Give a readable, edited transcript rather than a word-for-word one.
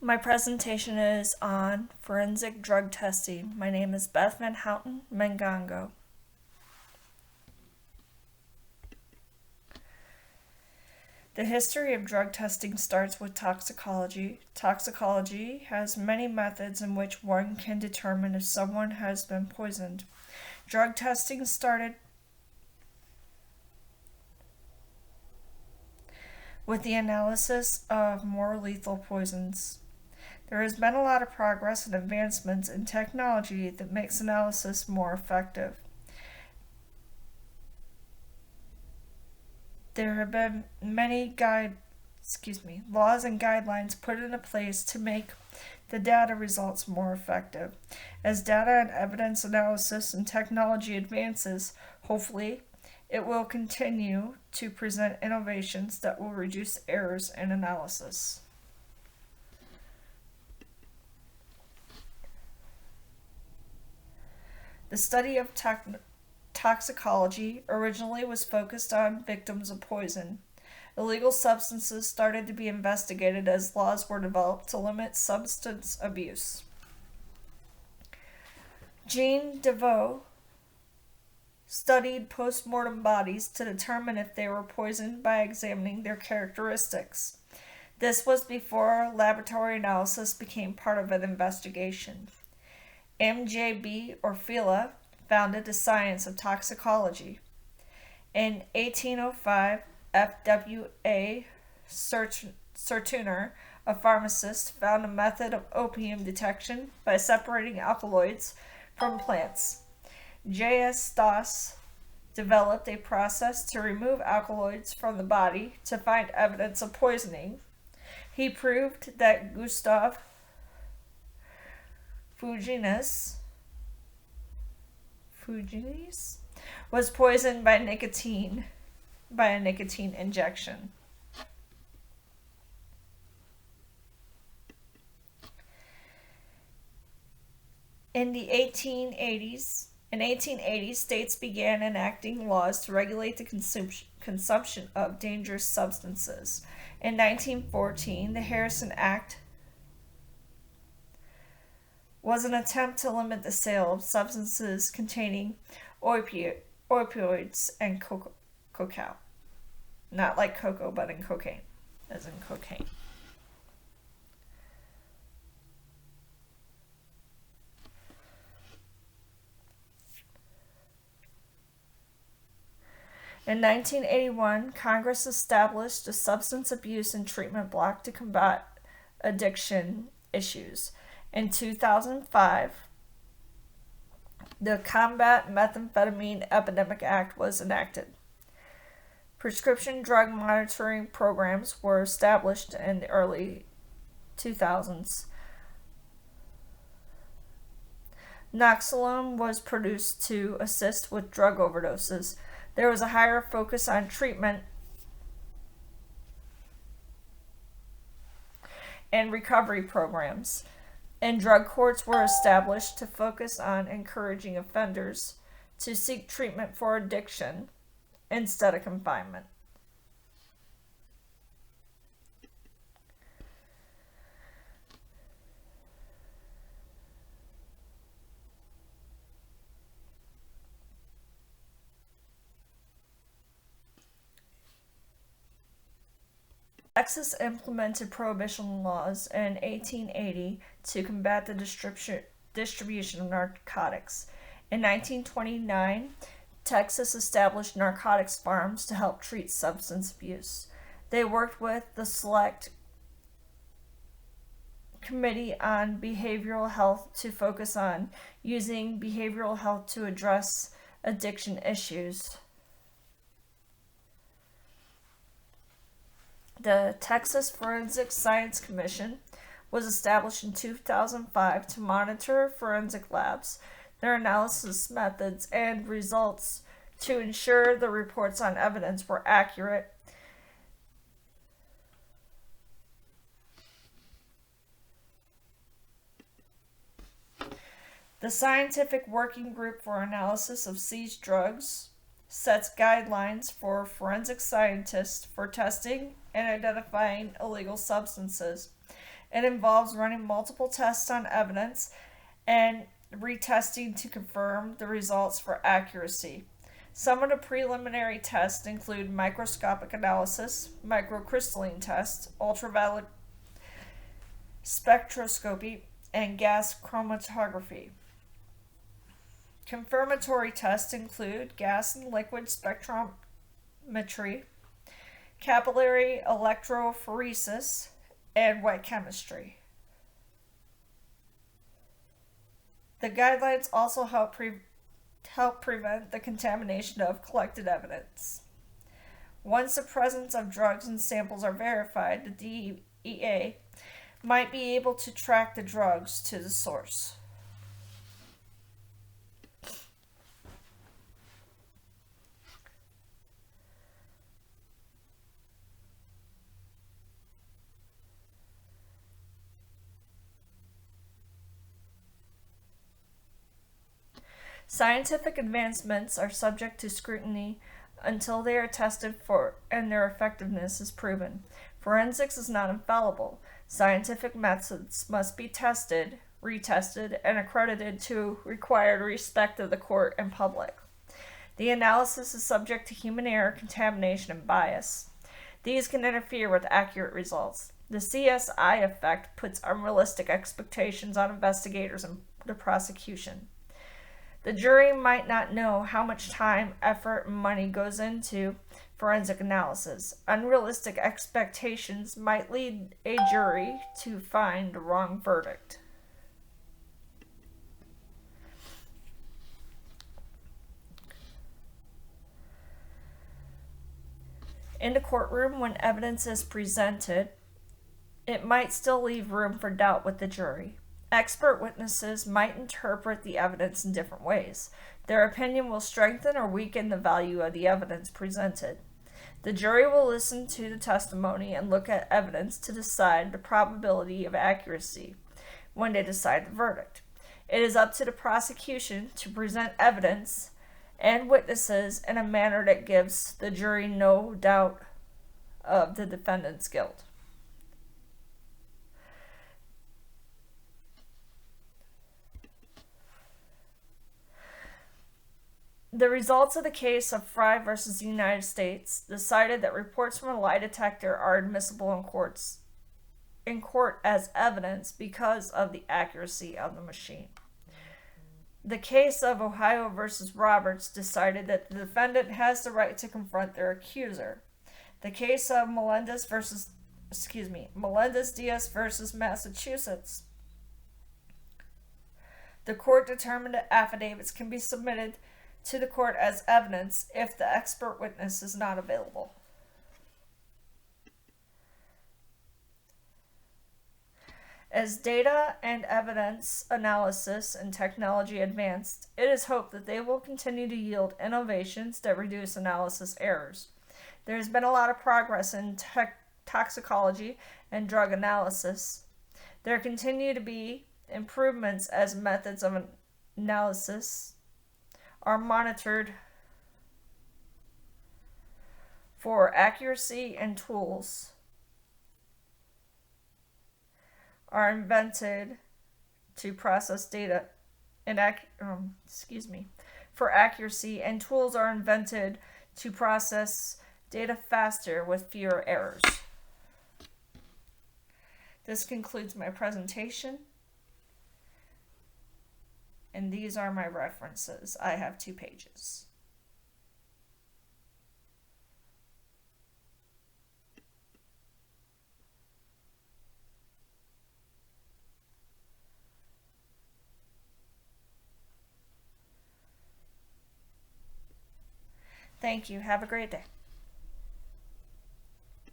My presentation is on forensic drug testing. My name is Beth Van Houten Mengango. The history of drug testing starts with toxicology. Toxicology has many methods in which one can determine if someone has been poisoned. Drug testing started with the analysis of more lethal poisons. There has been a lot of progress and advancements in technology that makes analysis more effective. There have been many laws and guidelines put into place to make the data results more effective. As data and evidence analysis and technology advances, hopefully, it will continue to present innovations that will reduce errors in analysis. The study of toxicology originally was focused on victims of poison. Illegal substances started to be investigated as laws were developed to limit substance abuse. Jean Deveau studied post-mortem bodies to determine if they were poisoned by examining their characteristics. This was before laboratory analysis became part of an investigation. MJB Orfila founded the science of toxicology. In 1805, F.W.A. Sertúner, a pharmacist, found a method of opium detection by separating alkaloids from plants. J.S. Stoss developed a process to remove alkaloids from the body to find evidence of poisoning. He proved that Gustav Fuginis was poisoned by a nicotine injection. In 1880s, states began enacting laws to regulate the consumption of dangerous substances. In 1914, the Harrison Act was an attempt to limit the sale of substances containing opioids and cocaine. Not like cocoa, but in cocaine, as in cocaine. In 1981, Congress established a substance abuse and treatment block to combat addiction issues. In 2005, the Combat Methamphetamine Epidemic Act was enacted. Prescription drug monitoring programs were established in the early 2000s. Naloxone was produced to assist with drug overdoses. There was a higher focus on treatment and recovery programs, and drug courts were established to focus on encouraging offenders to seek treatment for addiction instead of confinement. Texas implemented prohibition laws in 1880 to combat the distribution of narcotics. In 1929, Texas established narcotics farms to help treat substance abuse. They worked with the Select Committee on Behavioral Health to focus on using behavioral health to address addiction issues. The Texas Forensic Science Commission was established in 2005 to monitor forensic labs, their analysis methods, and results to ensure the reports on evidence were accurate. The Scientific Working Group for Analysis of Seized Drugs sets guidelines for forensic scientists for testing and identifying illegal substances. It involves running multiple tests on evidence and retesting to confirm the results for accuracy. Some of the preliminary tests include microscopic analysis, microcrystalline tests, ultraviolet spectroscopy, and gas chromatography. Confirmatory tests include gas and liquid spectrometry, capillary electrophoresis, and wet chemistry. The guidelines also help prevent the contamination of collected evidence. Once the presence of drugs in samples are verified, the DEA might be able to track the drugs to the source. Scientific advancements are subject to scrutiny until they are tested for and their effectiveness is proven. Forensics is not infallible. Scientific methods must be tested, retested, and accredited to required respect of the court and public. The analysis is subject to human error, contamination, and bias. These can interfere with accurate results. The CSI effect puts unrealistic expectations on investigators and the prosecution. The jury might not know how much time, effort, and money goes into forensic analysis. Unrealistic expectations might lead a jury to find the wrong verdict. In the courtroom, when evidence is presented, it might still leave room for doubt with the jury. Expert witnesses might interpret the evidence in different ways. Their opinion will strengthen or weaken the value of the evidence presented. The jury will listen to the testimony and look at evidence to decide the probability of accuracy when they decide the verdict. It is up to the prosecution to present evidence and witnesses in a manner that gives the jury no doubt of the defendant's guilt. The results of the case of Fry versus the United States decided that reports from a lie detector are admissible in court as evidence because of the accuracy of the machine. The case of Ohio versus Roberts decided that the defendant has the right to confront their accuser. The case of Melendez-Diaz versus Massachusetts. The court determined that affidavits can be submitted to the court as evidence if the expert witness is not available. As data and evidence analysis and technology advanced, it is hoped that they will continue to yield innovations that reduce analysis errors. There has been a lot of progress in toxicology and drug analysis. There continue to be improvements as methods of analysis are monitored for accuracy, and tools are invented to process data for accuracy, and tools are invented to process data faster with fewer errors. This concludes my presentation. And these are my references. I have 2 pages. Thank you. Have a great day.